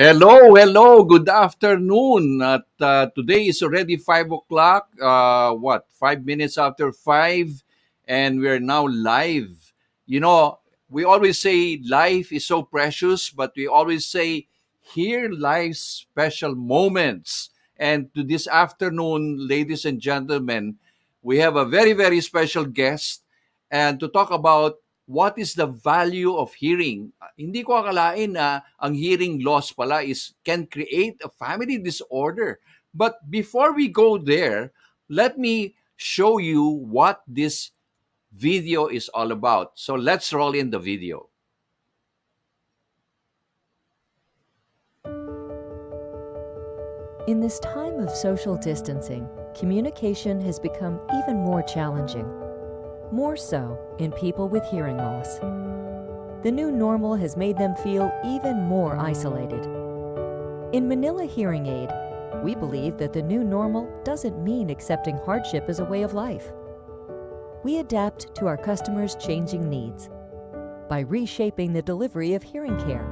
Hello, hello. Good afternoon. At today is already 5 o'clock. 5 minutes after 5, and we're now live. You know, we always say life is so precious, but we always say here life's special moments. And to this afternoon, ladies and gentlemen, we have a very, very special guest, and to talk about what is the value of hearing. Hindi ko akalain na ang hearing loss pala can create a family disorder. But before we go there, let me show you what this video is all about. So let's roll in the video. In this time of social distancing, communication has become even more challenging, more so in people with hearing loss. The new normal has made them feel even more isolated. In Manila Hearing Aid, we believe that the new normal doesn't mean accepting hardship as a way of life. We adapt to our customers' changing needs by reshaping the delivery of hearing care.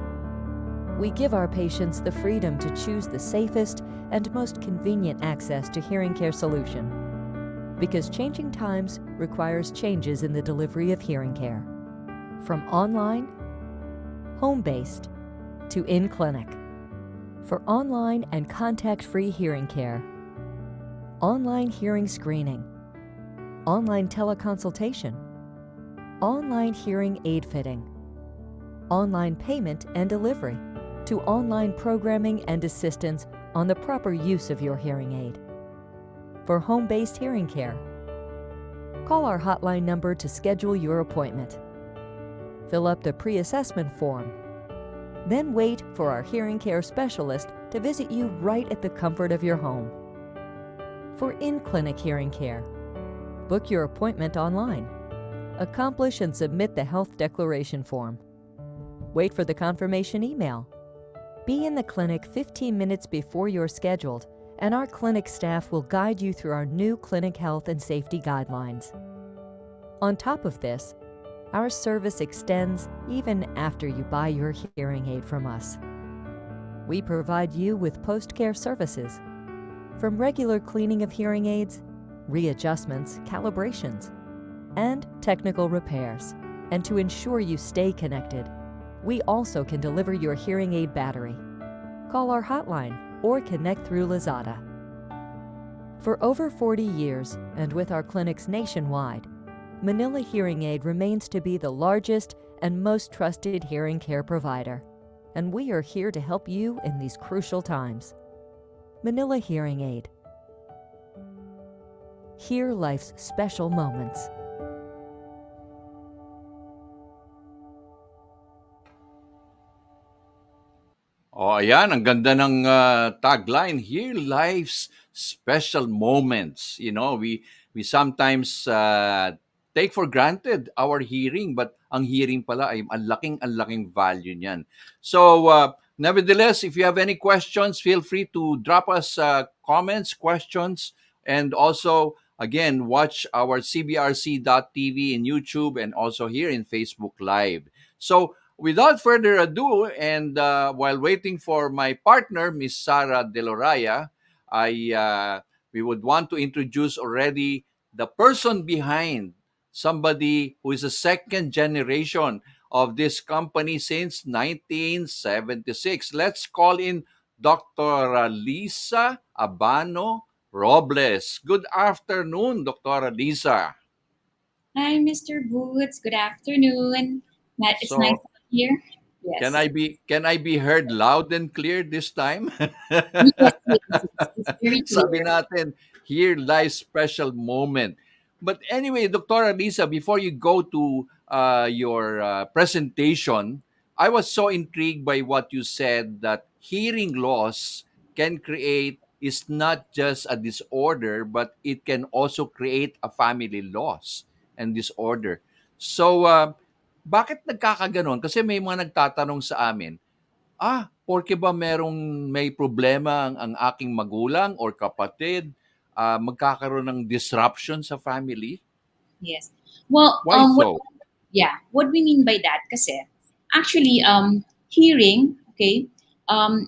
We give our patients the freedom to choose the safest and most convenient access to hearing care solution, because changing times requires changes in the delivery of hearing care. From online, home-based, to in-clinic. For online and contact-free hearing care, online hearing screening, online teleconsultation, online hearing aid fitting, online payment and delivery, to online programming and assistance on the proper use of your hearing aid. For home-based hearing care, call our hotline number to schedule your appointment. Fill up the pre-assessment form. Then wait for our hearing care specialist to visit you right at the comfort of your home. For in-clinic hearing care, book your appointment online. Accomplish and submit the health declaration form. Wait for the confirmation email. Be in the clinic 15 minutes before you're scheduled, and our clinic staff will guide you through our new clinic health and safety guidelines. On top of this, our service extends even after you buy your hearing aid from us. We provide you with post-care services, from regular cleaning of hearing aids, readjustments, calibrations, and technical repairs. And to ensure you stay connected, we also can deliver your hearing aid battery. Call our hotline or connect through Lazada. For over 40 years, and with our clinics nationwide, Manila Hearing Aid remains to be the largest and most trusted hearing care provider, and we are here to help you in these crucial times. Manila Hearing Aid. Hear life's special moments. Oh, ayan, ang ganda ng tagline here, life's special moments. You know, we sometimes take for granted our hearing, but ang hearing pala ay ang laking value niyan. So, nevertheless, if you have any questions, feel free to drop us comments, questions, and also again watch our cbrc.tv in YouTube and also here in Facebook Live. So, without further ado, and while waiting for my partner, Miss Sarah De Loraya, we would want to introduce already the person behind, somebody who is a second generation of this company since 1976. Let's call in Dr. Liza Abano Robles. Good afternoon, Dr. Liza. Hi, Mr. Boots. Good afternoon. It's nice So, to be here. Yes. can I be heard loud and clear this time? Yes, yes, it's very Sabi clear. natin, here lies special moment. But anyway, Dr. Lisa, before you go to your presentation, I was so intrigued by what you said that hearing loss can create is not just a disorder, but it can also create a family loss and disorder. So, bakit nagkakaganon? Kasi may mga nagtatanong sa amin, porke ba may problema ang aking magulang or kapatid, magkakaroon ng disruption sa family? Yes. Well, Why what so? yeah, what we mean by that kasi actually hearing, okay?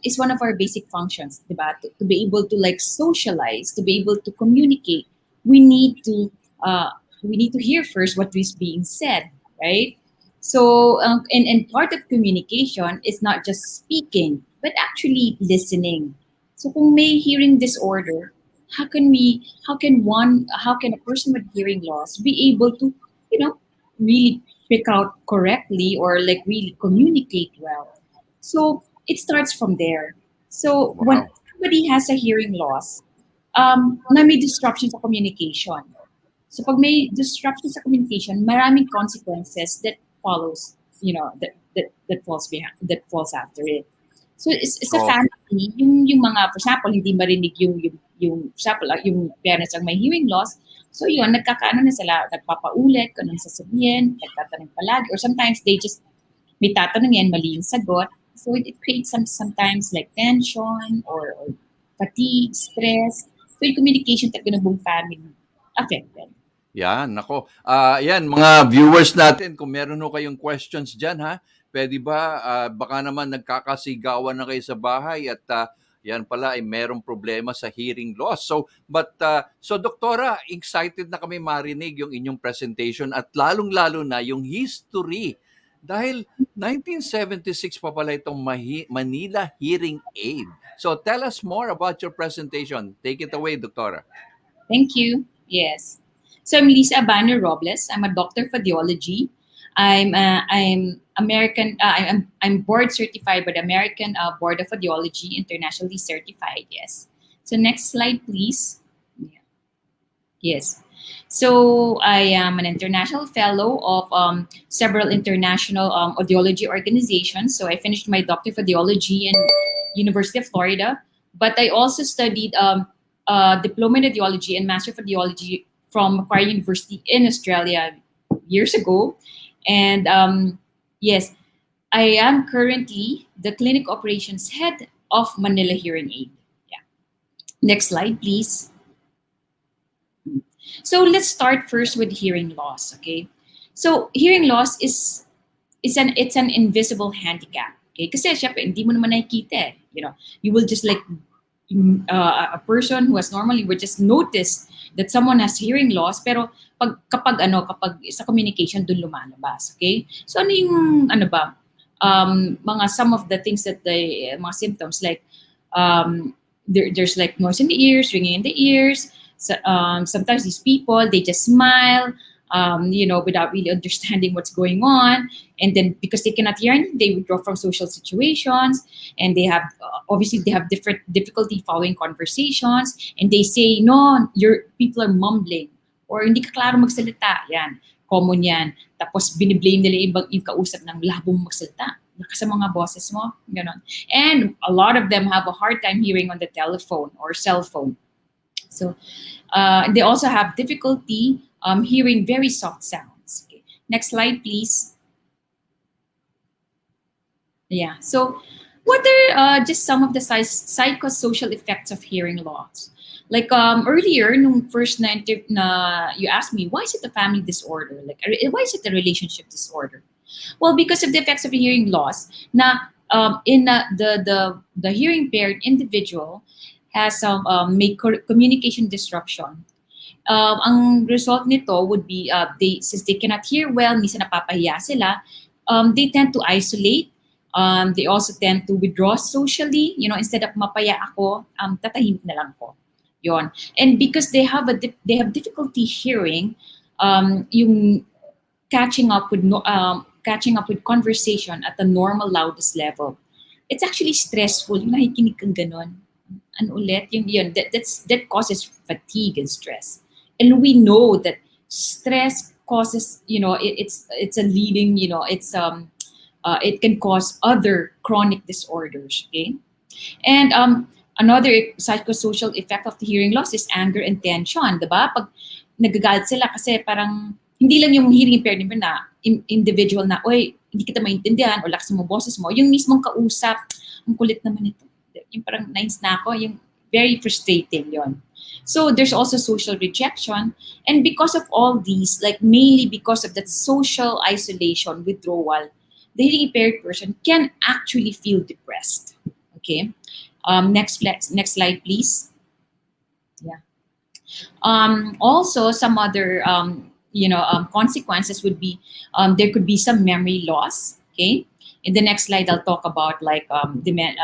is one of our basic functions, diba? To be able to like socialize, to be able to communicate, we need to uh, we need to hear first what is being said, right? So, and part of communication is not just speaking, but actually listening. So, kung may hearing disorder, how can a person with hearing loss be able to, you know, really pick out correctly or like really communicate well? So, it starts from there. So, when Wow. somebody has a hearing loss, na may disruption sa communication. So pag may disruption sa communication, maraming consequences that follows, that falls after it. So it's a So, family, yung mga, for example, hindi marinig yung for example, yung parents ang may hearing loss. So yun, nagkakaano na sila, nagpapaulit kung anong sasabihin, nagtatanong palagi, or sometimes they just may tatanong yan, mali yung sagot. So it creates sometimes like tension or fatigue, stress. So yung communication talaga ng buong family affected. yan, nako. Yan, mga viewers natin, kung meron ho kayong questions dyan, ha, pwede ba, baka naman nagkakasigawan na kayo sa bahay at yan pala ay merong problema sa hearing loss. So doktora, excited na kami marinig yung inyong presentation at lalong-lalo na yung history. Dahil 1976 pa pala itong Manila Hearing Aid. So tell us more about your presentation. Take it away, doktora. Thank you. Yes. So I'm Liza Abano Robles. I'm a doctor of audiology. I'm American. I'm board certified by the American Board of Audiology, internationally certified. Yes. So next slide, please. Yeah. Yes. So I am an international fellow of several international audiology organizations. So I finished my doctor of audiology in University of Florida, but I also studied diploma in audiology and master of audiology from Macquarie University in Australia years ago. And yes, I am currently the clinic operations head of Manila Hearing Aid. Yeah. Next slide, please. So let's start first with hearing loss. Okay, so hearing loss it's an invisible handicap. Okay, kasi syempre hindi mo naman nakikita. You will just like a person who has normally would just notice that someone has hearing loss, pero kapag sa communication dun lumalabas. Okay, so ano yung ano ba? Mga some of the things that mga symptoms like there's like noise in the ears, ringing in the ears. So, sometimes these people they just smile, without really understanding what's going on, and then because they cannot hear anything, they withdraw from social situations, and they have obviously they have different difficulty following conversations, and they say no, your people are mumbling or hindi ka klaro magsalita. Yan, common yan. Tapos biniblame nila yung kausap ng labong magsalita. Lakas sa mga boses mo, ganon. And a lot of them have a hard time hearing on the telephone or cell phone. So they also have difficulty hearing very soft sounds. Okay. Next slide, please. Yeah. So what are just some of the psychosocial effects of hearing loss? Like earlier, nung first na you asked me, why is it a family disorder? Like, why is it a relationship disorder? Well, because of the effects of hearing loss, in the hearing impaired individual has may communication disruption. Ang result nito would be since they cannot hear well, minsan napapahiya sila, they tend to isolate. They also tend to withdraw socially. Instead of mapaya ako, tatahimik na lang ko. Yon. And because they have difficulty hearing, yung catching up with conversation at the normal loudest level, it's actually stressful. Yung nakikinig kang ganon. Ano ulit? That causes fatigue and stress. And we know that stress causes, it's a leading, it can cause other chronic disorders. Okay, and another psychosocial effect of the hearing loss is anger and tension, diba? Pag nagagalit sila kasi parang hindi lang yung hearing impairment na individual na, oy, hindi kita maintindihan o lakas mo boses mo, yung mismong kausap, ang kulit naman ito. Yung parang nice na ako, yung very frustrating yon. So there's also social rejection, and because of all these, like mainly because of that social isolation, withdrawal, the hearing impaired person can actually feel depressed. Okay. Next slide, please. Yeah. Also, some other consequences would be there could be some memory loss. Okay. In the next slide, I'll talk about like a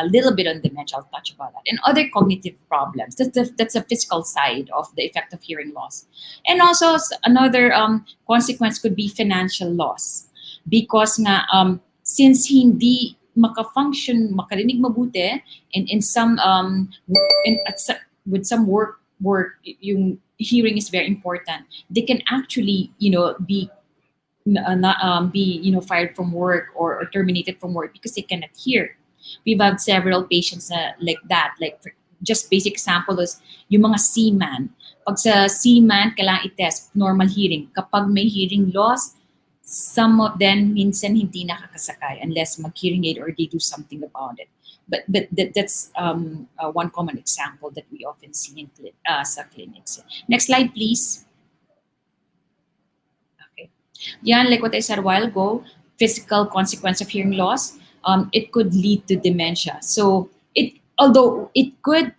little bit on dementia. I'll touch about that and other cognitive problems. That's a physical side of the effect of hearing loss, and also another consequence could be financial loss because nga since hindi makarinig mabuti, and in some with some work yung hearing is very important. They can actually not be fired from work, or terminated from work because they cannot hear. We've had several patients like that. Like just basic example is yung mga seaman. Pag sa seaman, kailangan i-test normal hearing. Kapag may hearing loss, some of them minsan hindi nakakasakay unless mag-hearing aid or they do something about it. But that's one common example that we often see in sa clinics. Next slide, please. Okay. Yan, like what I said a while ago, physical consequence of hearing loss, it could lead to dementia. So although it could,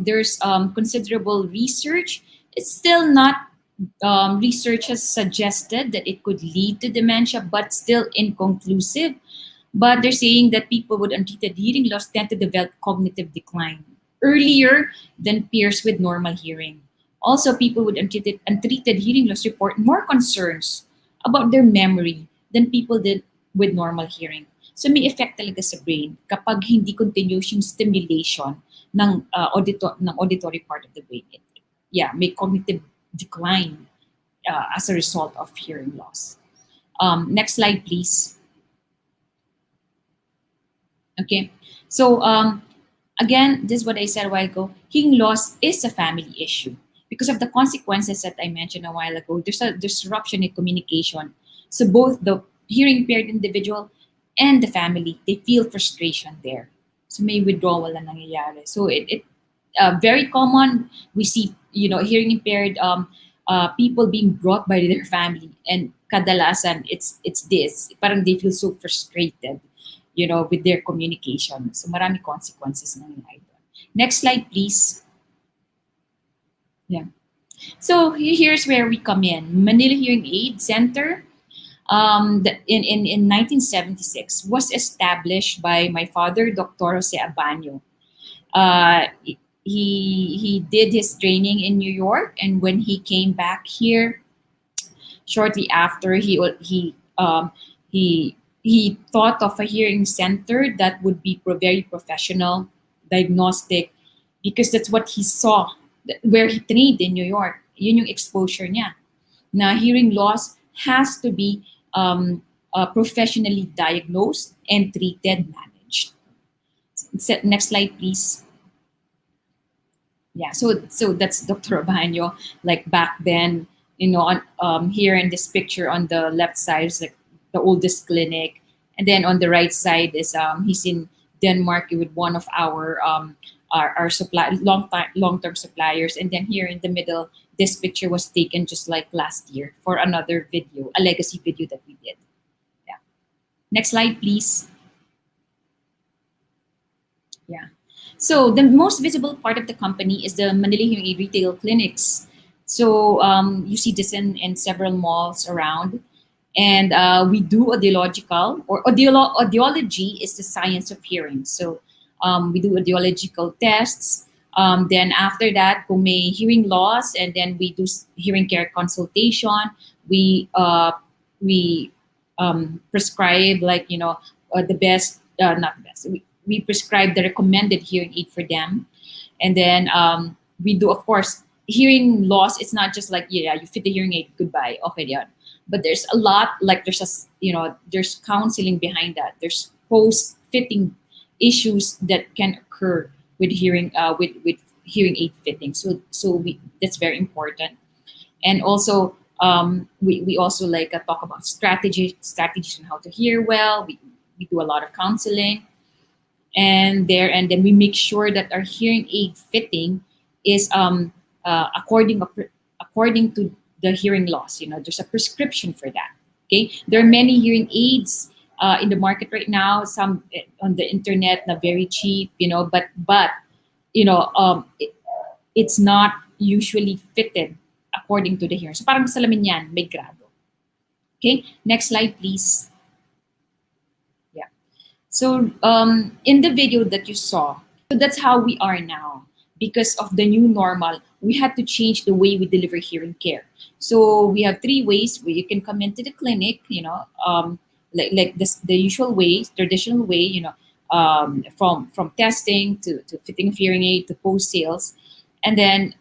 there's considerable research, it's still not, research has suggested that it could lead to dementia, but still inconclusive. But they're saying that people with untreated hearing loss tend to develop cognitive decline earlier than peers with normal hearing. Also, people with untreated hearing loss report more concerns about their memory than people did with normal hearing. So may effect talaga sa brain kapag hindi continuous yung stimulation ng auditory part of the brain. May cognitive decline as a result of hearing loss. Next slide, please. Okay, so again, this is what I said a while ago. Hearing loss is a family issue because of the consequences that I mentioned a while ago. There's a disruption in communication. So both the hearing impaired individual and the family, they feel frustration there. So may withdrawal na nangyayari. So it very common. We see hearing impaired people being brought by their family, and kadalasan it's this. Parang they feel so frustrated, with their communication. So marami consequences nangyayari. Next slide, please. Yeah. So here's where we come in. Manila Hearing Aid Center, in 1976, was established by my father, Dr. Abano. He did his training in New York, and when he came back here, shortly after, he thought of a hearing center that would be very professional, diagnostic, because that's what he saw where he trained in New York. Yun yung exposure niya. Na hearing loss has to be professionally diagnosed and treated, managed. Next slide, please. Yeah, so that's Dr. Abano, like back then, here in this picture on the left side is like the oldest clinic, and then on the right side is he's in Denmark with one of our long-term suppliers, and then here in the middle, this picture was taken just like last year for another video, a legacy video that we did. Yeah. Next slide, please. Yeah. So the most visible part of the company is the Manila Hearing Aid retail clinics. So you see this in several malls around. And we do audiological, or audiology is the science of hearing. So we do audiological tests. Then after that, kung may hearing loss, and then we do hearing care consultation. We prescribe the best, not the best. We prescribe the recommended hearing aid for them, and then we do, of course, hearing loss. It's not just like you fit the hearing aid, goodbye, okay, yeah. But there's a lot, like there's counseling behind that. There's post-fitting issues that can occur with hearing with hearing aid fitting. So that's very important. And also we also talk about strategies on how to hear well. We do a lot of counseling, and then we make sure that our hearing aid fitting is according to the hearing loss. There's a prescription for that. Okay, there are many hearing aids in the market right now, some on the internet na very cheap, but it's not usually fitted according to the hearing. So parang salamin yan, may grado. Okay, next slide please. Yeah. So in the video that you saw, so that's how we are now. Because of the new normal, we had to change the way we deliver hearing care. So we have three ways where you can come into the clinic, like this, the usual way, traditional way, from testing to fitting of hearing aid to post sales, and then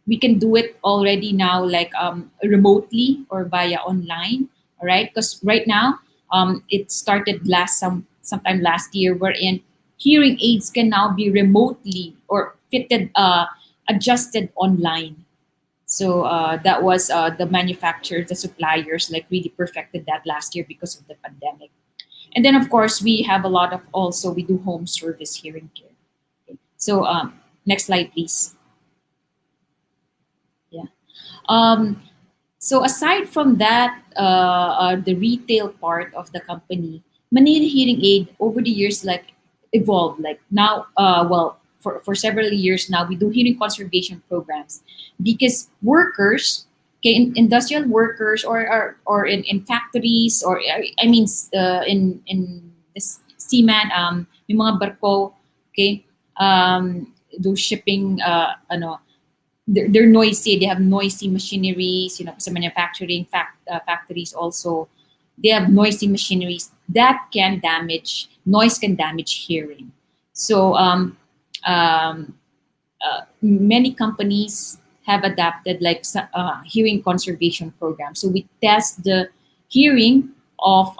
we can do it already now, like remotely or via online. All right, because right now it started sometime last year, wherein hearing aids can now be remotely or fitted, adjusted online. So that was the manufacturers, the suppliers, like really perfected that last year because of the pandemic. And then of course we have a lot of, also we do home service hearing care. Okay. So next slide please. Yeah. Um, so aside from that, the retail part of the company, Manila Hearing Aid over the years like evolved. Like now, for several years now, we do hearing conservation programs because workers, okay, industrial workers or in factories, or I mean in this seaman, yung mga barko, okay, do shipping, they're noisy. They have noisy machineries. Some manufacturing factories also, they have noisy machineries that can damage. Noise can damage hearing. So um, many companies have adapted like hearing conservation programs. So we test the hearing of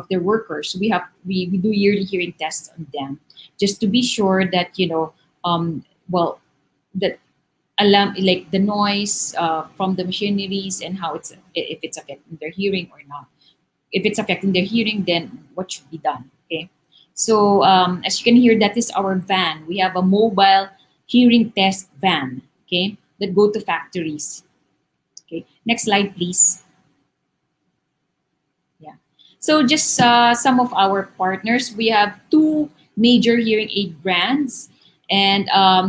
their workers. We do yearly hearing tests on them, just to be sure that well that alarm, like the noise from the machineries, and how if it's affecting their hearing or not. If it's affecting their hearing, then what should be done? Okay. So as you can hear, that is our van. We have a mobile hearing test van. Okay, that go to factories. Okay. Next slide, please. Yeah. So just some of our partners. We have two major hearing aid brands, and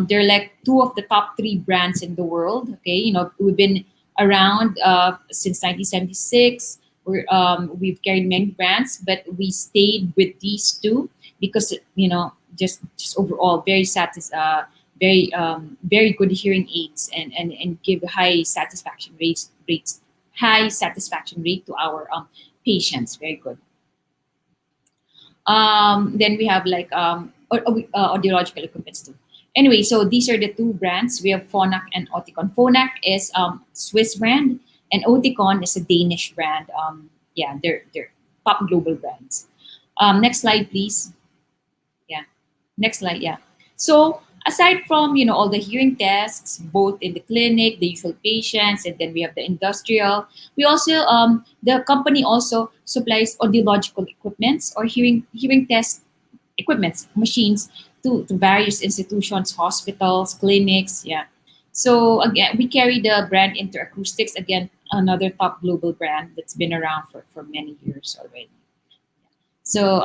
they're like two of the top three brands in the world. Okay, we've been around since 1976. We've carried many brands, but we stayed with these two because just overall very good hearing aids, and give high satisfaction rate to our patients. Very good. Then we have like audiological equipments too. Anyway, so these are the two brands. We have Phonak and Oticon. Phonak is Swiss brand, and Oticon is a Danish brand. Yeah, they're top global brands. Next slide, please. Yeah, next slide. Yeah. So aside from all the hearing tests, both in the clinic, the usual patients, and then we have the industrial. We also the company also supplies audiological equipments or hearing test equipments, machines to various institutions, hospitals, clinics. Yeah. So again, we carry the brand Interacoustics, again, another top global brand that's been around for many years already. So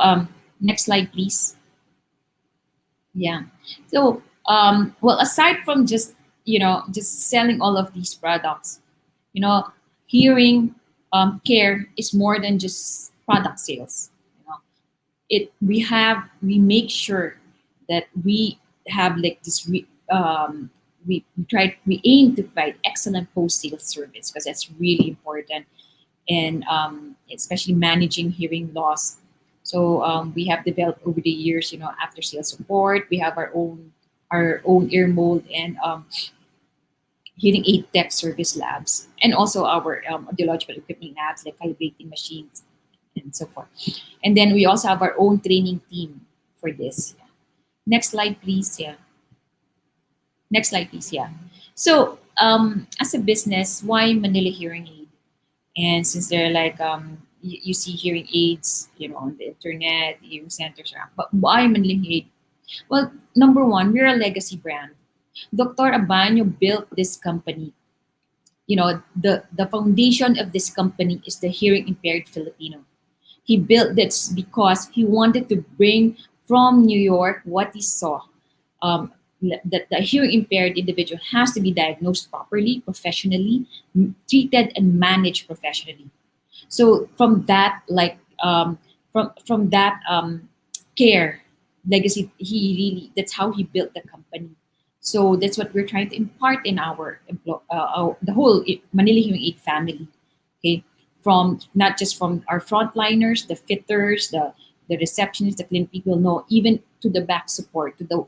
next slide, please. Yeah. So well, aside from just selling all of these products, hearing care is more than just product sales. We make sure that we have like this we aim to provide excellent post sales service, because that's really important, and especially managing hearing loss. So we have developed over the years, after sales support. We have our own ear mold and hearing aid tech service labs, and also our audiological equipment labs like calibrating machines and so forth. And then we also have our own training team for this. Next slide, please. Yeah. Next slide, please. Yeah. So as a business, why Manila Hearing Aid? And since they're like you see hearing aids, on the internet, hearing centers around, but why Manila Hearing Aid? Well, number one, we're a legacy brand. Dr. Abano built this company. The foundation of this company is the hearing impaired Filipino. He built this because he wanted to bring from New York what he saw. Um, that the hearing impaired individual has to be diagnosed properly, professionally, treated and managed professionally. So from that, like from that care legacy, he really, that's how he built the company. So that's what we're trying to impart in the whole Manila Hearing Aid family. Okay, from not just from our frontliners, the fitters, the receptionists, the clinic people, no, even to the back support, to the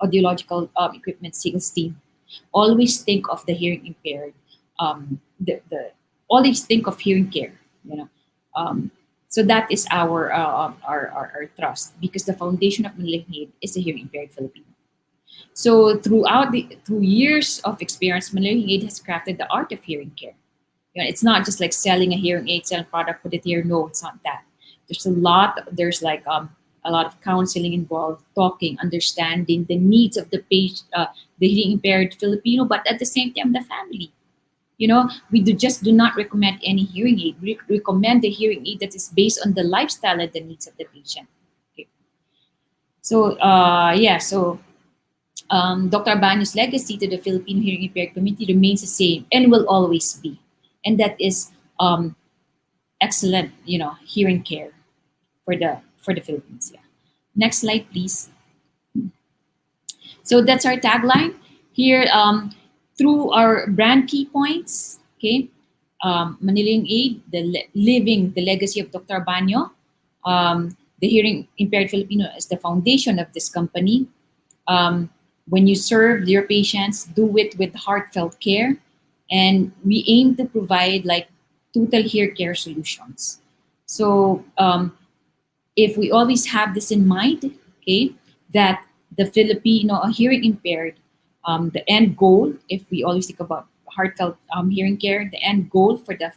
audiological equipment sales team. Always think of the hearing impaired. The always think of hearing care. You know, um, so that is our trust, because the foundation of Manila Hearing Aid is the hearing impaired Filipino. So through years of experience, Manila Hearing Aid has crafted the art of hearing care. You know, it's not just like selling a hearing aid, selling product, put it here. No, it's not that. There's a lot. There's like a lot of counseling involved, talking, understanding the needs of the patient, the hearing impaired Filipino, but at the same time the family. You know, we just do not recommend any hearing aid. We recommend the hearing aid that is based on the lifestyle and the needs of the patient. Okay. So yeah, so Dr. Abano's legacy to the Filipino hearing impaired community remains the same and will always be, and that is um, excellent, you know, hearing care for the Philippines. Yeah. Next slide, please. So that's our tagline here. Through our brand key points, okay, Manilang Aid, living the legacy of Dr. Abano. The hearing impaired Filipino is the foundation of this company. Um, when you serve your patients, do it with heartfelt care, and we aim to provide like total hair care solutions. So if we always have this in mind, okay, that the Filipino hearing impaired, the end goal, if we always think about heartfelt hearing care, the end goal for the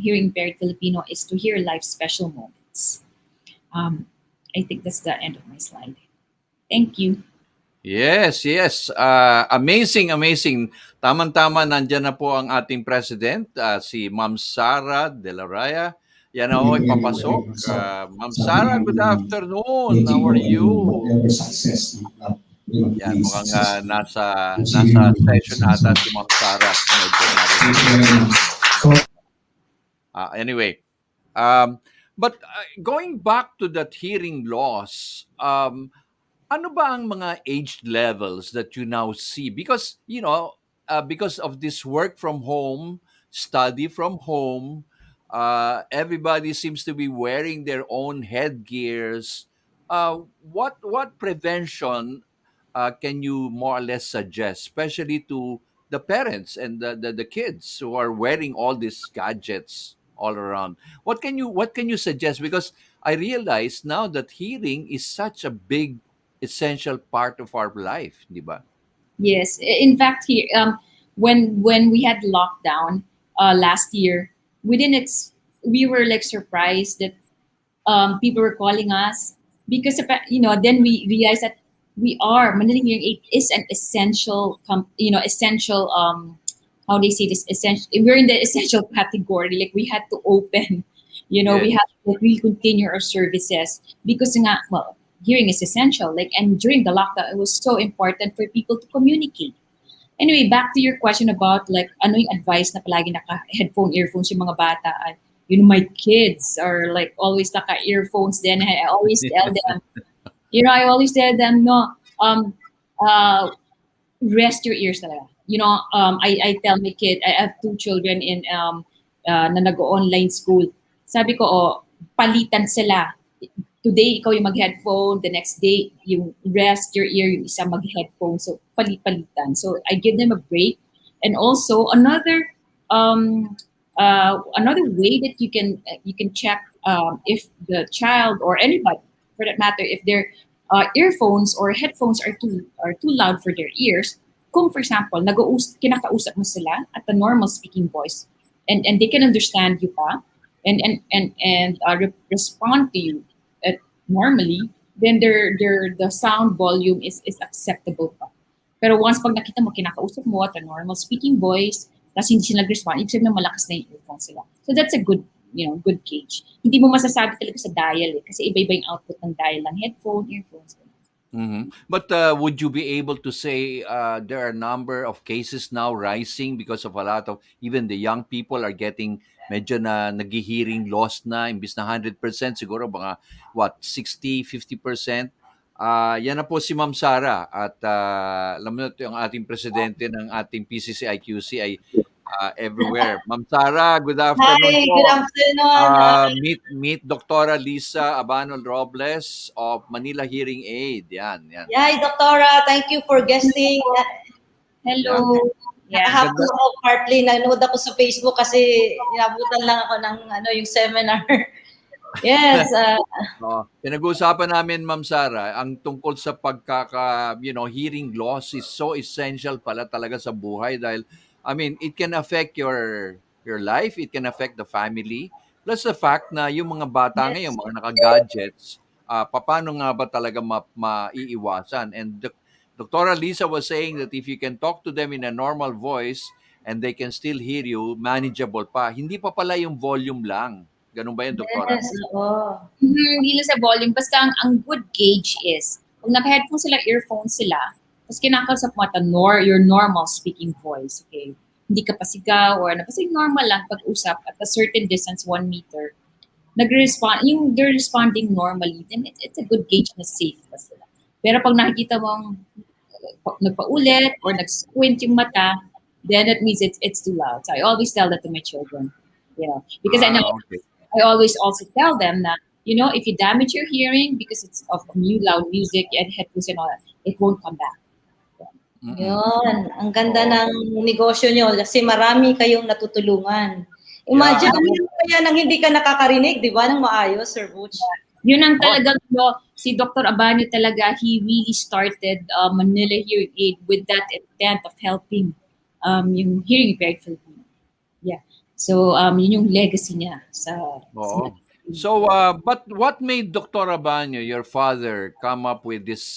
hearing impaired Filipino is to hear life's special moments. Um, I think that's the end of my slide. Thank you. Yes, yes. Amazing, amazing. Tama-tama, nandyan na po ang ating president, si Ma'am Sara De La Raya. Yan na ho, ipapasok. Ma'am Sara, good afternoon. How are you? Yan, mukhang nasa session ata si Ma'am Sara. Medyo narinig. Anyway, um, but going back to that hearing loss, ano ba ang mga age levels that you now see? Because, because of this work from home, study from home, everybody seems to be wearing their own headgears. What prevention can you more or less suggest, especially to the parents and the kids who are wearing all these gadgets all around? What can you suggest? Because I realize now that hearing is such a big essential part of our life, di ba? Yes, in fact, here when we had lockdown last year, we didn't. We were like surprised that people were calling us because then we realized that Manila Hearing Aid is an essential essential how they say this, essential, we're in the essential category, like we had to open, we Yes. had to like, really continue our services because nga, well, hearing is essential, like, and during the lockdown it was so important for people to communicate. Anyway, back to your question about like ano yung advice na palagi naka-headphone, earphones yung mga bata. My kids are like always naka-earphones. Then I always tell them, no, uh, rest your ears talaga. I tell my kid, I have two children na nag-online school. Sabi ko, palitan sila. Today, ikaw yung mag-headphone. The next day, yung rest your ear, yung isa mag-headphone. So, palit-palitan. So, I give them a break. And also, another way that you can check if the child or anybody, for that matter, if their earphones or headphones are too loud for their ears. Kung for example, kinakausap mo sila at a normal speaking voice, and they can understand you pa, and respond to you normally, then the sound volume is acceptable pa. Pero once pag nakita mo, kinakausap mo at a normal speaking voice, tapos hindi sila nag-respond, ibig sabihin malakas na yung earphone sila. So that's a good good gauge. Hindi mo masasabi talaga sa dial kasi iba-iba yung output ng dial ng headphone, earphones. But would you be able to say there are a number of cases now rising because of a lot of even the young people are getting medyo na naghi-hearing loss na imbis na 100% siguro mga what 60-50%. Yan na po si Ma'am Sara at alam mo na ito, yung ating presidente ng ating PCCIQC ay everywhere. Ma'am Sara, good afternoon Hi, good po. afternoon. Meet Dra Liza Abano Robles of Manila Hearing Aid. Yan, yan. Hi, Doktora. Thank you for guesting. Yeah. Hello. Yeah. Nakahapon Ganda. ako partly. Nanood ako sa Facebook kasi inabutan lang ako ng yung seminar. Yes. Pinag-uusapan namin, Ma'am Sara, ang tungkol sa hearing loss is so essential pala talaga sa buhay dahil, I mean, it can affect your life, it can affect the family, plus the fact na yung mga bata ngayon, Yes. mga naka-gadgets, paano nga ba talaga maiiwasan? And Dr. Lisa was saying that if you can talk to them in a normal voice and they can still hear you, manageable pa. Hindi pa pala yung volume lang. Ganun ba yun, Doktora? Yes. Oo. Hindi lang sa volume. Basta ang good gauge is, kung naka-headphone sila, earphones sila, tapos kinakausap mo your normal speaking voice, okay? Hindi ka pasigaw or basta normal lang pag-usap at a certain distance, 1 meter, they're responding normally, then it's a good gauge na safe pa sila. Pero pag nakikita mong nagpaulit or nag-squint yung mata, then it means it's too loud. So I always tell that to my children, because I know Okay. I always also tell them that, if you damage your hearing because it's of new loud music and headphones and all that, it won't come back. Yun. Ang ganda ng negosyo nyo kasi marami kayong natutulungan. Imagine, Yeah. kaya nang hindi ka nakakarinig, di ba, ng maayos, Sir Butch? Yun ang talagang, si Dr. Abano talaga, he really started Manila Hearing Aid with that intent of helping yung hearing impaired Filipino. Yeah. So, yun yung legacy niya sa So, but what made Dr. Abano, your father, come up with this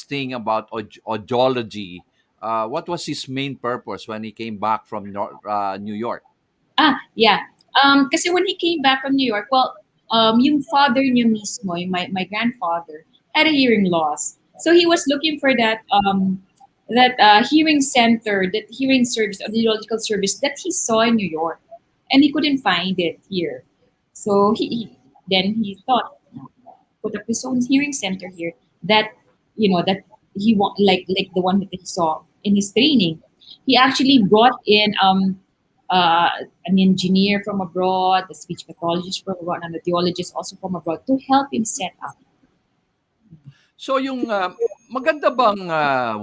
thing about audiology? What was his main purpose when he came back from New York? Yeah. Kasi when he came back from New York, well, yung father niya mismo, my grandfather, had a hearing loss. So he was looking for that hearing center, that hearing service, audiological service that he saw in New York, and he couldn't find it here. So then he thought, put up his own hearing center here that that he want like the one that he saw in his training. He actually brought in an engineer from abroad, a speech pathologist from abroad, and a audiologist also from abroad to help him set up. So yung maganda bang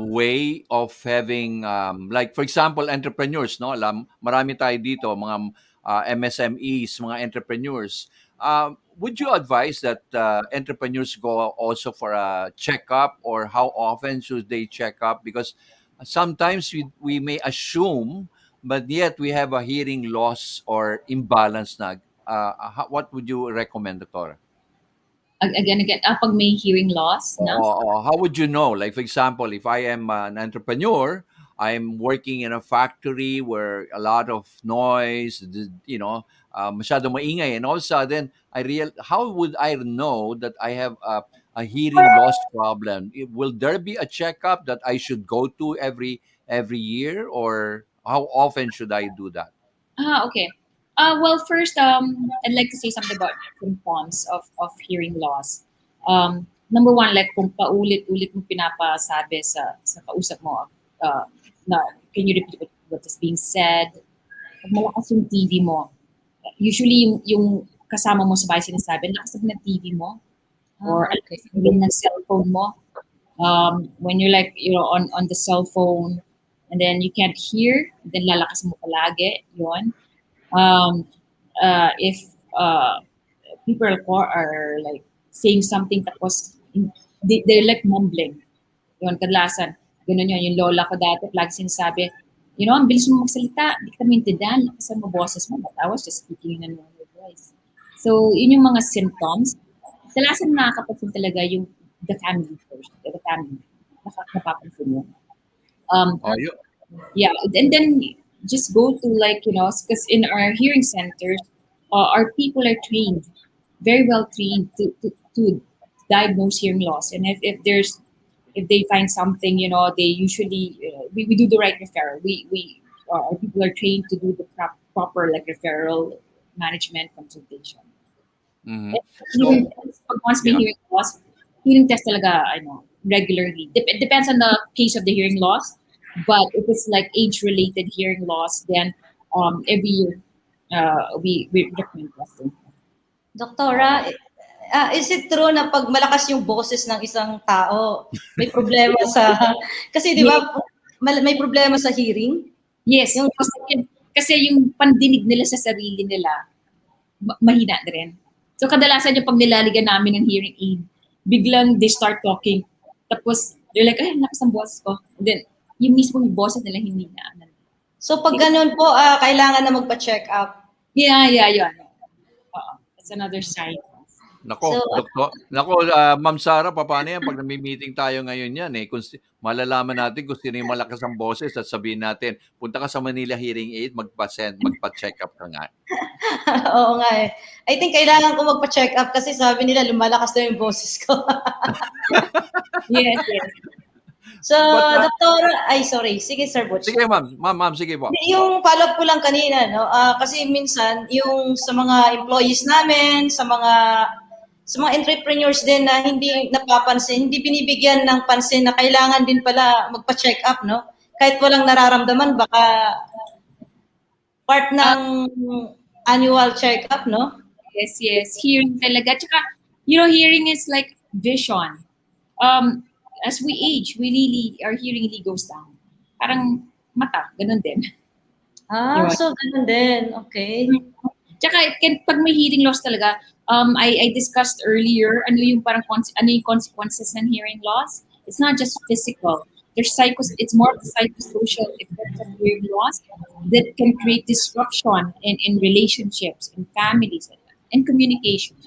way of having like for example entrepreneurs, no? Marami tayo dito mga MSMEs, mga entrepreneurs. Would you advise that entrepreneurs go also for a checkup, or how often should they check up? Because sometimes we may assume, but yet we have a hearing loss or imbalance na. What would you recommend, Doctor? Again, pag may hearing loss, no? How would you know? Like, for example, if I am an entrepreneur, I'm working in a factory where a lot of noise, masyado maingay, and all of a sudden, how would I know that I have a hearing loss problem? Will there be a checkup that I should go to every year, or how often should I do that? Okay. Well, first, I'd like to say something about symptoms of hearing loss. Number one, like kung paulit-ulit mo pinapasabi sa kausap mo, na can you repeat what is being said? Pag malakas yung TV mo, usually yung kasama mo sa bahay sinasabi, lakas ng TV mo, or lakas ng cellphone mo. When you're like, on the cell phone, and then you can't hear, then lalakas mo palagi, yun. If people are like saying something tapos they're like mumbling, yun, kadalasan ganun yung lola ko dati lagi sinasabi, ang bilis mo magsalita, hindi ka maintindihan, lakasan mo boses mo, but I was just speaking in a normal voice. So yun yung mga symptoms. Kadalasan nakakapansin talaga yung the family first, the family napapansin yun. Yeah, and then just go to, like, because in our hearing centers, our people are trained, very well trained to diagnose hearing loss. And if they find something, they usually, we do the right referral. Our people are trained to do the proper, like, referral management consultation. Mhm. And So, hearing test, pag once may yeah. hearing loss, hearing test talaga, regularly. It depends on the case of the hearing loss, but if it's like age-related hearing loss, then every year we recommend testing. Doktora, Oo. is it true na pag malakas yung boses ng isang tao, may problema sa kasi 'di Yes, ba may problema sa hearing? yes. Yung Kasi yung pandinig nila sa sarili nila, mahina na rin. So kadalasan yung pag nilaligan namin ng hearing aid, biglang they start talking. Tapos they're like, ay, ang lakas ng boses ko. And then, yung mismo yung boses nila hindi na. so pag ganun po, kailangan na magpa-check up. Yeah. That's another sign. So, Nako, Ma'am Sarah, papaano yan pag nami-meeting tayo ngayon yan eh, malalaman natin kung sino yung malakas ang boses at sabihin natin, punta ka sa Manila Hearing Aid, magpa-check up ka nga. oo nga eh. I think kailangan ko magpa-check up kasi sabi nila lumalakas daw yung boses ko. Yes. So, But, doktora, ay sorry, sige Sir Butch. sige ma'am, sige po. Yung follow-up ko lang kanina, no? Kasi minsan, yung sa mga employees namin, sa mga entrepreneurs din na hindi napapansin, hindi binibigyan ng pansin na kailangan din pala magpa-check up, no? Kahit walang nararamdaman, baka part ng annual check-up, no? Yes. Hearing talaga. Tsaka, hearing is like vision. As we age, our hearing really goes down. Parang mata, ganun din. Yun. So ganun din. Okay. Tsaka, pag may hearing loss talaga, I discussed earlier, ano yung consequences ng hearing loss. It's not just physical. It's more of the psychosocial effects of hearing loss that can create disruption in relationships, in families, and communication.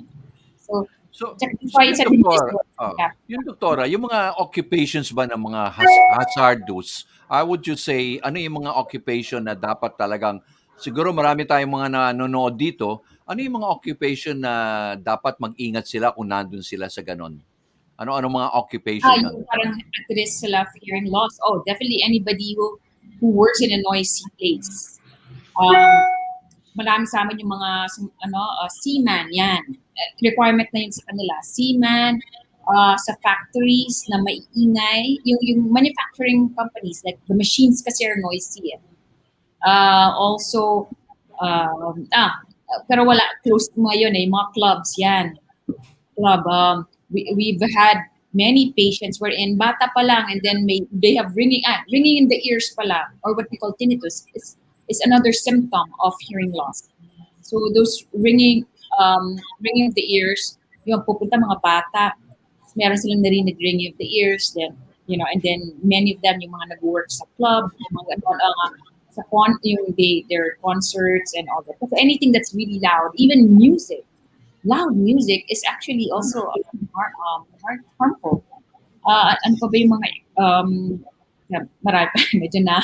So, So, that's why it's a yung disorder. Yeah. doktora, yung mga occupations ba ng mga hazardous, would you say, ano yung mga occupation na dapat talagang, siguro marami tayong mga nanonood dito, ano yung mga occupation na dapat mag-ingat sila kung nandun sila sa ganon? Ano mga occupation yun? Yung parang at risk sila of hearing loss. Oh, definitely anybody who works in a noisy place. Marami sa amin yung mga seaman, yan. Requirement na yun sa kanila. Seaman, sa factories na maiingay, yung manufacturing companies, like the machines kasi are noisy. Also, pero wala, close to ngayon yung mga clubs, yan. Club, we've had many patients wherein bata pa lang and then they have ringing in the ears pala, or what we call tinnitus, is another symptom of hearing loss. So those ringing of the ears, yung pupunta mga bata, meron silang narinig ringing of the ears, then and then many of them yung mga nag-work sa club, yung mga their concerts and all that. So anything that's really loud, even music, loud music is actually also harmful. Ano pa ba yung mga marami pa medyo na.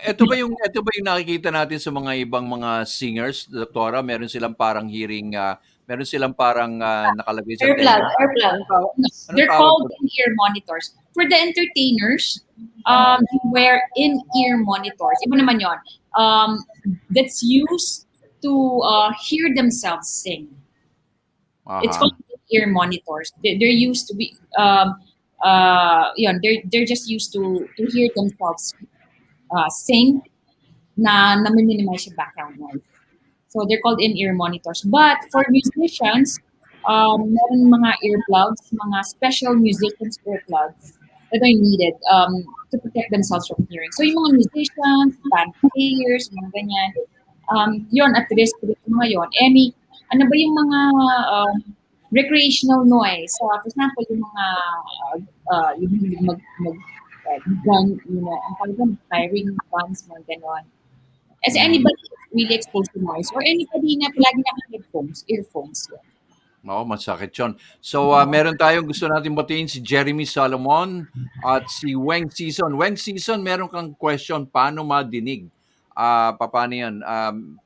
Ito ba yung nakikita natin sa mga ibang mga singers, doktora, meron silang parang nakalagay sa tenga. Earplug. They're called in-ear monitors. For the entertainers, they wear in-ear monitors. Iba naman yon. That's used to hear themselves sing. It's called ear monitors. They're used to be they're just used to hear themselves sing na minimize yung background noise. So they're called in-ear monitors. But for musicians, meron mga earplugs, mga special musicians earplugs that are needed to protect themselves from hearing. So yung mga musicians, band players, mga ganyan, yun, at risk mga yun. Ano ba yung mga recreational noise? So, for example, yung mga yung gun, ang talagang firing guns, mga ganon. As anybody really exposed to noise, or anybody na palagi earphones. Oo, masakit yun. So, meron tayong gusto natin batiin si Jeremy Solomon at si Weng Season. Weng Season, meron kang question, paano madinig papaano yan?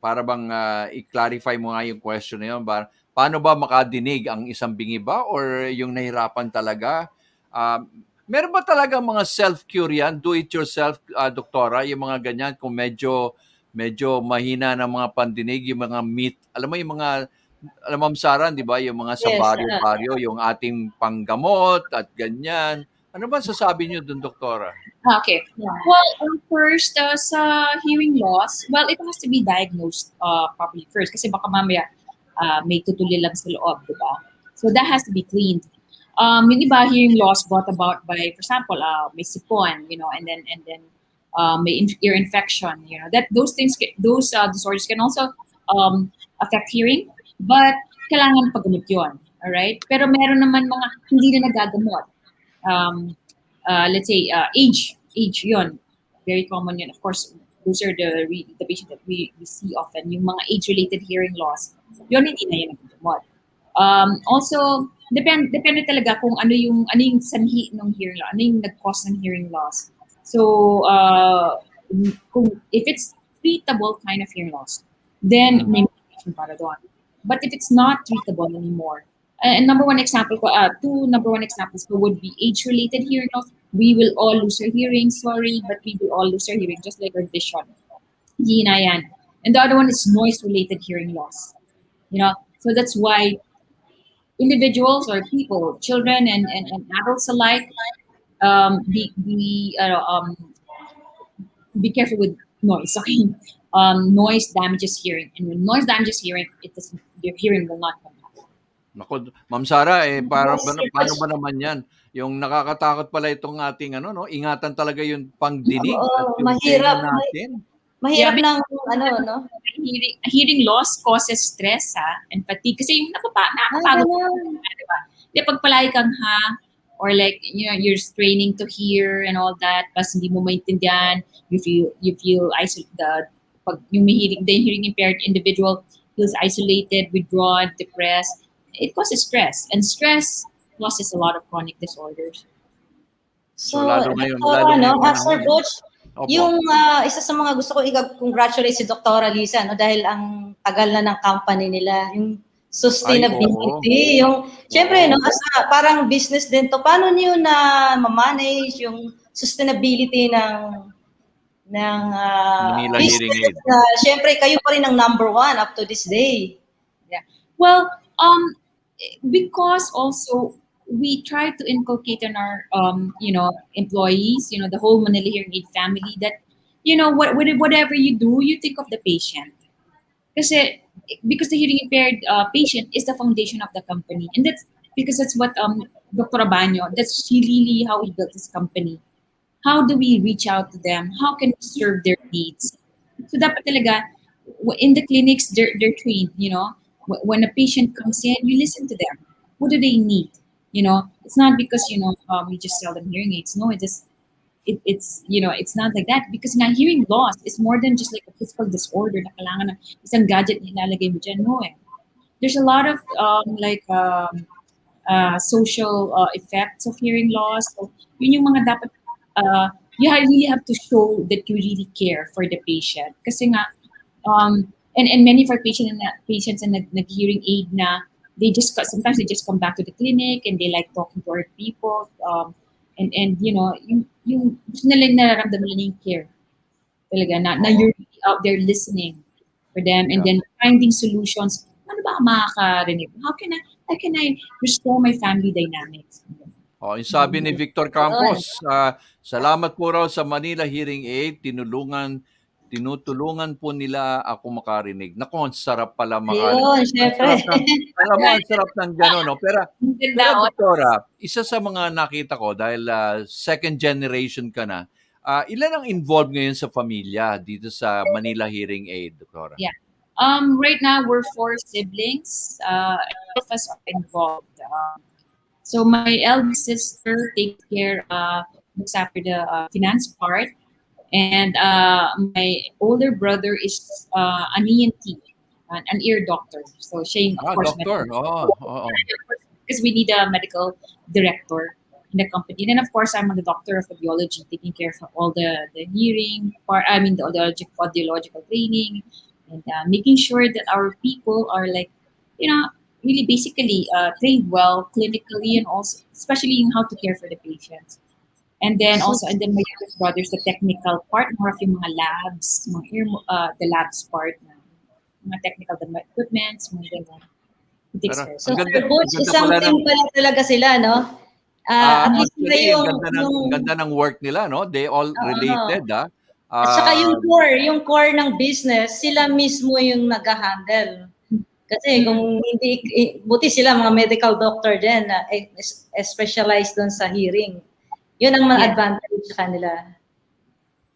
Para bang i-clarify mo nga yung question na yun. Paano ba makadinig ang isang bingi ba or yung nahirapan talaga? Meron ba talaga mga self-cure yan? Do-it-yourself, doktora? Yung mga ganyan, kung medyo mahina ng mga pandinig, yung mga myth, alam mo yung mga, alam mo, Ma'am Sara, di ba? Yung mga sa Yes. baryo-baryo, yung ating panggamot at ganyan. Ano ba sasabi niyo dun, doktora? Okay. Well, first, sa hearing loss, well, it has to be diagnosed properly first kasi baka mamaya may tutuli lang sa loob, di ba? So that has to be cleaned. Yung iba, hearing loss brought about by, for example, may sipon, and then may ear infection, that those things, those disorders can also affect hearing, but kailangan paggamot yun, alright? Pero meron naman mga hindi na nagagamot. Let's say age yun, very common yun. Of course, those are the patients that we see often, yung mga age-related hearing loss. Yun hindi na yan nagagamot. Also, depende talaga kung ano yung sanhi ng hearing loss, ano yung nag-cause ng hearing loss. So, if it's treatable kind of hearing loss, then may medication para doon. But if it's not treatable anymore, and two number one examples would be age-related hearing loss. We will all lose our hearing, sorry, but we will all lose our hearing, just like our vision. Hindi na yan. And the other one is noise-related hearing loss. So that's why individuals or people, children and adults alike, be careful with noise. Okay, noise damages hearing, and when noise damages hearing, your hearing will not come back. Naku, Ma'am Sara, parang Yes, paano ba naman yan? Yung nakakatakot pala itong ating ingatan talaga yung pangdinig at Oo, yung tenga natin. mahirap Yeah, ng no? hearing loss causes stress and fatigue kasi yung nakakapagod Ganun. di ba? Di pag palagi kang or like you're straining to hear and all that, pas hindi mo maintindihan, you feel isolated. Pag yung the hearing impaired individual feels isolated, withdrawn, depressed, it causes stress, and stress causes a lot of chronic disorders. So So, lalo ngayon Sir panahon. Coach, Opo. yung isa sa mga gusto ko i-congratulate si Dr. Liza, dahil ang tagal na ng company nila, yung sustainability, syempre, Oo. parang business din to. Paano niyo na ma-manage yung sustainability ng Manila Hearing business Aid. na syempre kayo pa rin ang number one up to this day? Yeah. Well, because also we try to inculcate in our employees, the whole Manila Hearing Aid family, that whatever you do, you think of the patient. Because the hearing impaired patient is the foundation of the company, and that's what Dr. Abano, that's really how he built this company. How do we reach out to them? How can we serve their needs? So dapat talaga, in the clinics, they're trained, when a patient comes in, you listen to them. What do they need? It's not because, we just sell them hearing aids. No, it's not like that, because hearing loss is more than just like a physical disorder na kailangan ng isang gadget na ilalagay mo dyan. No, there's a lot of social effects of hearing loss. So yun yung mga dapat you really have to show that you really care for the patient. Kasi nga, and many of our patients and nag-hearing aid na, sometimes they just come back to the clinic and they like talking to our people, and yung gusto nilang nararamdaman nila yung care talaga na you're really out there listening for them, and then finding solutions. Ano ba ang makakarinig? How can I restore my family dynamics? Yung sabi ni Victor Campos, salamat po raw sa Manila Hearing Aid, tinutulungan po nila ako makarinig. Naku, ang sarap pala makarinig. Ayun, syempre. Alam mo, ang sarap ng gano'n, no? Pero Ganda, doktora, isa sa mga nakita ko, dahil second generation ka na, ilan ang involved ngayon sa pamilya dito sa Manila Hearing Aid, doktora? Yeah. Right now, we're 4 siblings. All of us are involved. So my eldest sister takes care, looks after the finance part. And my older brother is an ENT, an ear doctor. So she, of course, Doctor. because we need a medical director. in the company. And then of course I'm a doctor of audiology, taking care of all the hearing part. I mean the audiological training, and making sure that our people are like, you know, really basically trained well clinically, and also especially in how to care for the patients. And then So, also, and then my youngest brother's the technical part, more of yung mga labs, the labs part, mga technical equipment, mga ganun. He takes Pero care of so it. Sir ang Butch, ganda isang pala ng team pala talaga sila, no? At least sila actually yung ang ganda ng work nila, no? They all oo. related, ah. At saka Ah, yung core ng business, sila mismo yung nag-handle. Kasi kung Mm. hindi, buti sila mga medical doctor din na specialized doon sa hearing. Yun ang mga Yeah, advantage sa kanila.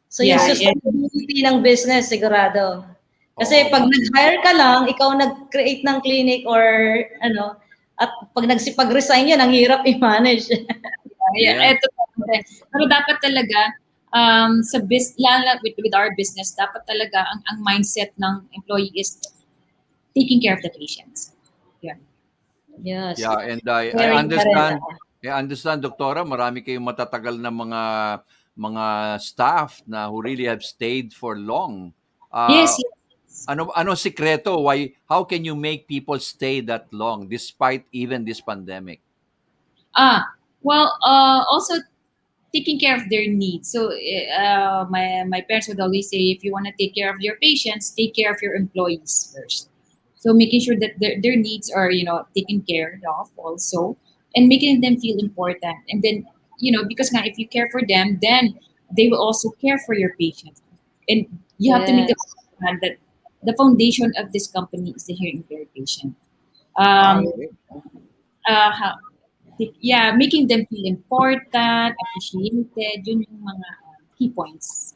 So yung yeah, yeah. sustainability ng business, sigurado. Kasi oo, pag nag-hire ka lang, ikaw nag-create ng clinic or ano, at pag nagsipag-resign yan, ang hirap i-manage. Yeah, yes. eto talaga. Pero dapat talaga, sa lalo with our business, dapat talaga ang mindset ng employee is taking care of the patients. Yeah. Yes. Yeah, and Caring ka rin. I understand, Doktora, marami kayong matatagal na mga staff na who really have stayed for long. Yes, Uh, yes. ano sikreto? How can you make people stay that long despite even this pandemic? Well, also taking care of their needs. So my parents would always say, if you want to take care of your patients, take care of your employees first. So making sure that their needs are, taken care of also, and making them feel important. And then, because now if you care for them, then they will also care for your patients. And you have to make them Yes. understand that the foundation of this company is the hearing impaired patient. Ah, Um, okay. how, yeah, making them feel important, appreciated, yun yung mga key points.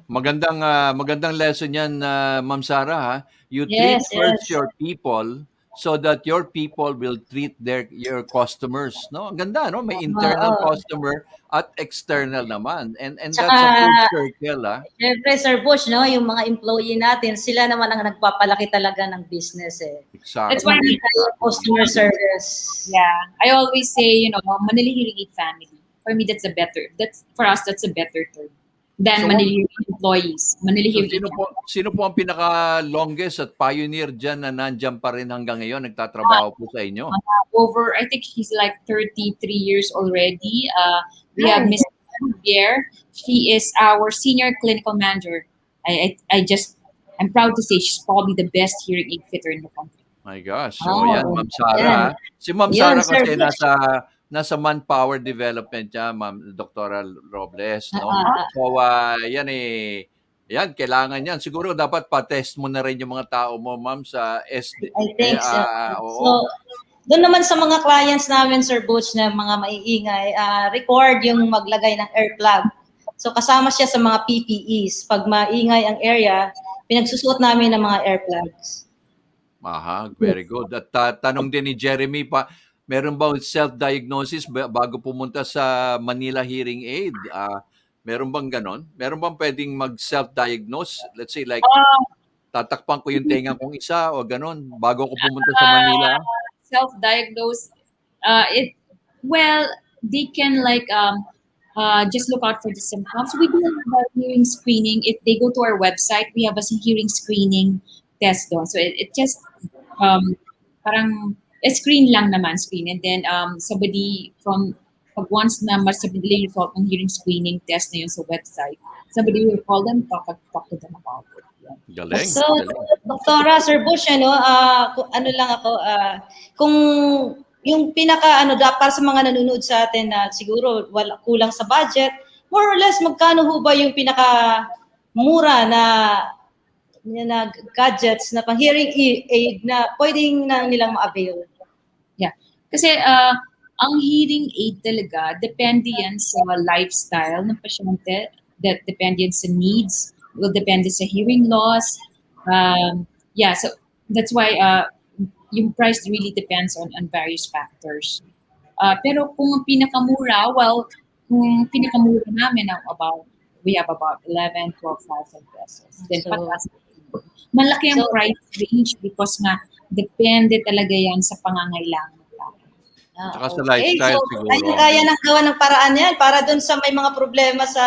Magandang lesson 'yan, Ma'am Sarah, ha. You treat Yes, first yes. your people so that your people will treat your customers, 'no? Ang ganda, 'no? May internal Oo. customer at external naman, and Tsaka that's a full circle, ah. siyempre Sir Bush 'no, yung mga employee natin sila naman ang nagpapalaki talaga ng business, eh. That's 'Pag why Exactly, maganda yung exactly. customer service. yeah, I always say, Manila Hearing Aid family. For me, for us, that's a better term than So Manila Hearing employees. Manila so Hearing Aid family. sino po ang pinaka-longest at pioneer diyan na nandiyan pa rin hanggang ngayon, nagtatrabaho po sa inyo? I think he's like 33 years already. We have Ay, Miss Pierre. She is our senior clinical manager. I'm proud to say she's probably the best hearing aid fitter in the country. My gosh. So yan, wow. Ma'am Sara, Yan. ha. Si Ma'am Yun Sara Sir kasi Bush. nasa manpower development siya, Ma'am Dra Robles, Ah, no? ah, ah. So yan kailangan yan. Siguro dapat pa-test mo na rin yung mga tao mo, Ma'am, sa I think so. So, oo. doon naman sa mga clients namin, Sir Butch, na mga maiingay, record yung maglagay ng air plug. So, kasama siya sa mga PPEs. Pag maingay ang area, pinagsusuot namin ng mga air plugs. Aha, very good. At tanong din ni Jeremy pa, meron ba self-diagnosis bago pumunta sa Manila Hearing Aid? Meron bang ganon? Meron bang pwedeng mag-self-diagnose? Let's say like, tatakpan ko yung tenga kong isa o ganon bago ako pumunta sa Manila? Self-diagnose, it well, they can like just look out for the symptoms. We do have a hearing screening. If they go to our website, we have a hearing screening test doon. So it just parang screen lang naman, screen, and then somebody from pag once na masabili yung result ng hearing screening test na yun sa website, somebody will call them, talk to them about it. Yeah. Galing, So, galing. Doktora, Sir Bush, ano lang ako, kung yung pinaka, para sa mga nanonood sa atin na siguro wala, kulang sa budget, more or less, magkano ho ba yung pinaka mura na gadgets na pang hearing aid na pwedeng na nilang ma-avail? Yeah. Kasi ang hearing aid talaga, depende yan sa lifestyle ng pasyente, that depende yan sa needs, will depende sa hearing loss. Yeah, so that's why yung price really depends on various factors. Pero kung pinakamura, kung pinakamura namin we have about 11,000-12,000 pesos. Then So, patas, malaki ang So- price range because nga depende talaga yan sa pangangailangan ng tao. Tsaka sa Okay. So, lifestyle siguro. kaya ng gawa ng paraan yan para dun sa may mga problema sa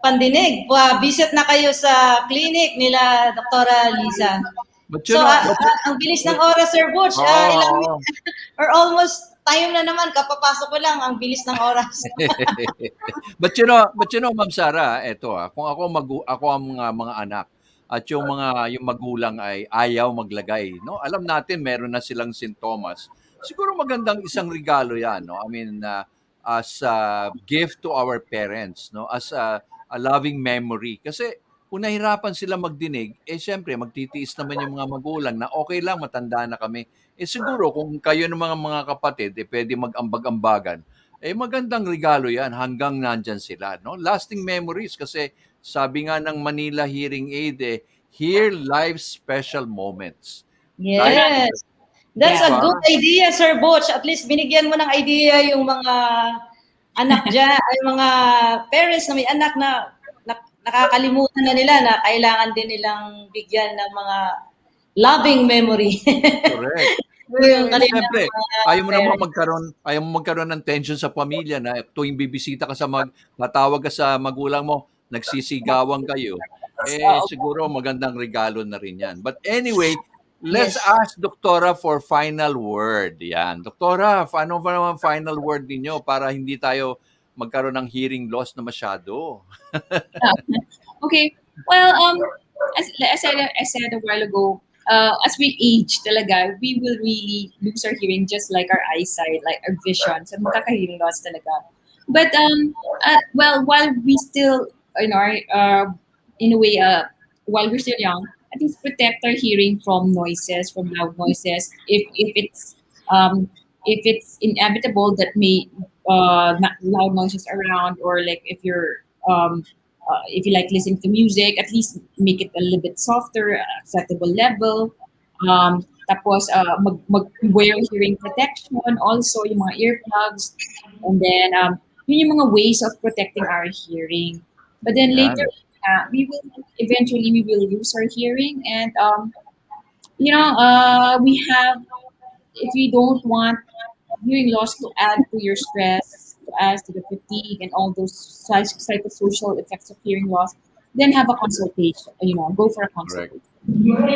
pandinig. Visit na kayo sa clinic nila Dra Liza. But So, you know, but, ang bilis ng oras, Sir Butch. Ilang oo. or almost time na naman, kapapasok ko lang, ang bilis ng oras. But you know, Ma'am Sara, eto kung ako ang mga anak at yung magulang ay ayaw maglagay, no? Alam natin meron na silang sintomas. Siguro magandang isang regalo 'yan, no? I mean, as a gift to our parents, no? As a loving memory. Kasi kung nahirapan sila magdinig, eh siyempre magtitiis naman yung mga magulang na okay lang matanda na kami. Eh siguro kung kayo ng mga kapatid, eh pwede mag-ambag-ambagan, eh magandang regalo 'yan hanggang nandiyan sila, no? Lasting memories kasi sabi nga ng Manila Hearing Aid, eh, hear life's special moments. Right? Yes. That's 'Di a ba? good idea, Sir Butch. At least binigyan mo ng idea yung mga anak dyan, ay mga parents na may anak na nakakalimutan na nila na kailangan din nilang bigyan ng mga loving memory. Correct. Yung Eh, kanilang siyempre, mga parents. ayaw mo magkaroon ng tension sa pamilya na tuwing bibisita ka tatawag ka sa magulang mo, nagsisigawan kayo. Eh, siguro magandang regalo na rin 'yan. But anyway, let's Yes. ask Doktora for final word. Yan. Doktora, ano ba naman final word ninyo para hindi tayo magkaroon ng hearing loss na masyado? Okay. Well, as I said a while ago, as we age talaga, we will really lose our hearing just like our eyesight, like our vision. So magkaka-hearing loss talaga. But well, while we still, in a way, while we're still young, at least protect our hearing from noises, from loud noises. Um, if it's inevitable that may not loud noises around, or like if you like listening to music, at least make it a little bit softer, acceptable level. Tapos, wear hearing protection, also yung mga earplugs. And then, yun yung mga ways of protecting our hearing. But then later, Yan. we will lose our hearing. And, we have, if we don't want hearing loss to add to your stress, to add to the fatigue and all those psychosocial effects of hearing loss, then have a consultation. Go for a Correct. consultation.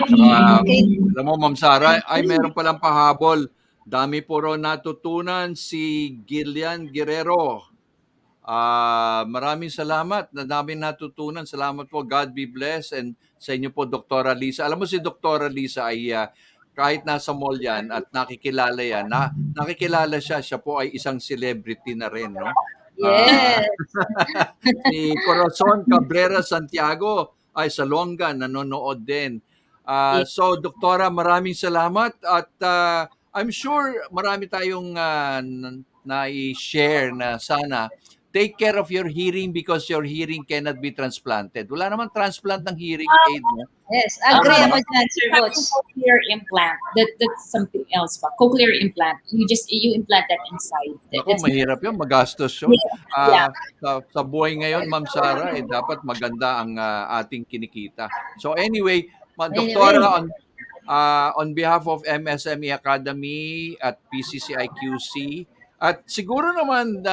Tsaka, Okay. alam mo, Ma'am Sara, ay meron palang pahabol. Dami po raw natutunan si Gillian Guerrero. Maraming salamat. Na daming natutunan. Salamat po. God be blessed. And sa inyo po, Doktora Liza. Alam mo si Doktora Liza ay kahit nasa mall yan at nakikilala yan, nakikilala siya. Siya po ay isang celebrity na rin, no? Ah, Yes. si Corazon Cabrera Santiago ay sa Longga, nanonood din. Yeah. So, Doktora, maraming salamat at I'm sure marami tayong na-share na sana take care of your hearing because your hearing cannot be transplanted. Wala naman transplant ng hearing aid. No? Yes. Ano, Agree no? ako dyan, Sir Butch. Cochlear implant. That's something else. But cochlear implant. You implant that inside. Ako, mahirap yun, magastos yun. Yeah. Sa buhay ngayon, Ma'am Sara, dapat maganda ang ating kinikita. So anyway, Anyway. Doktora, on behalf of MSME Academy at PCCIQC, at siguro naman,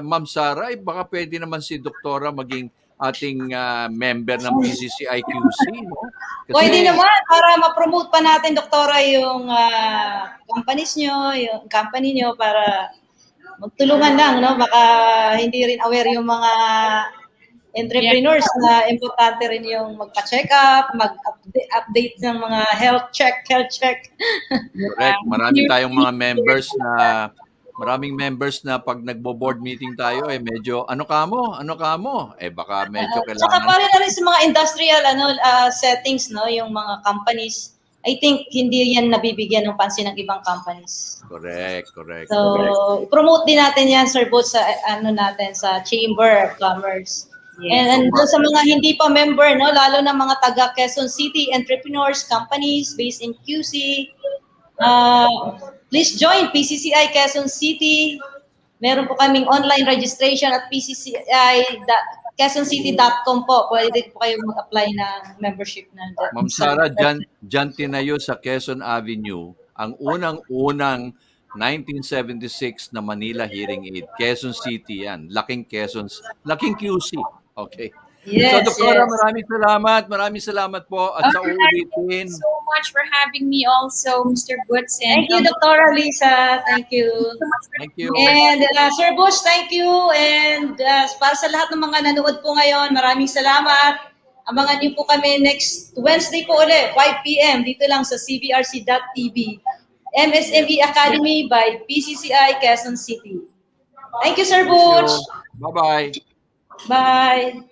Ma'am Sara, baka pwede naman si Doktora maging ating member ng PCCIQC. No? Pwede Kasi, naman para ma-promote pa natin, Doktora, yung companies nyo, yung company nyo para magtulungan lang, no? Baka hindi rin aware yung mga entrepreneurs na importante rin yung magpa-check up, mag-update ng mga health check. correct. Maraming members na pag nagbo-board meeting tayo, medyo, ano ka mo? Baka medyo Tsaka kailangan. pare na rin sa mga industrial settings, no, yung mga companies, I think hindi yan nabibigyan ng pansin ng ibang companies. Correct. So, promote din natin yan, Sir Boots, sa natin sa Chamber of Commerce. Yes. And doon sa mga hindi pa member, no, lalo na mga taga Quezon City entrepreneurs, companies based in QC, please join PCCI Quezon City. Meron po kaming online registration at quezoncity.com po. Pwede po kayo mag-apply ng membership na. Ma'am Sara, dyan tinayo sa Quezon Avenue, ang unang-unang 1976 na Manila Hearing Aid. Quezon City yan. Laking QC. Okay. So, Yes, Doktora, yes. maraming salamat. Maraming salamat po. At All sa right. Thank you uulitin, so much for having me also, Mr. Goods. And Thank you, Dr. Lisa. Thank you. so much for thank the you. And Sir Bush, thank you. And para sa lahat ng mga nanood po ngayon, maraming salamat. Abangan niyo po kami next Wednesday po ulit, 5 p.m. dito lang sa cbrc.tv. MSME Academy by PCCI Quezon City. Thank you, Sir Thank Butch. you. Bye-bye. Bye.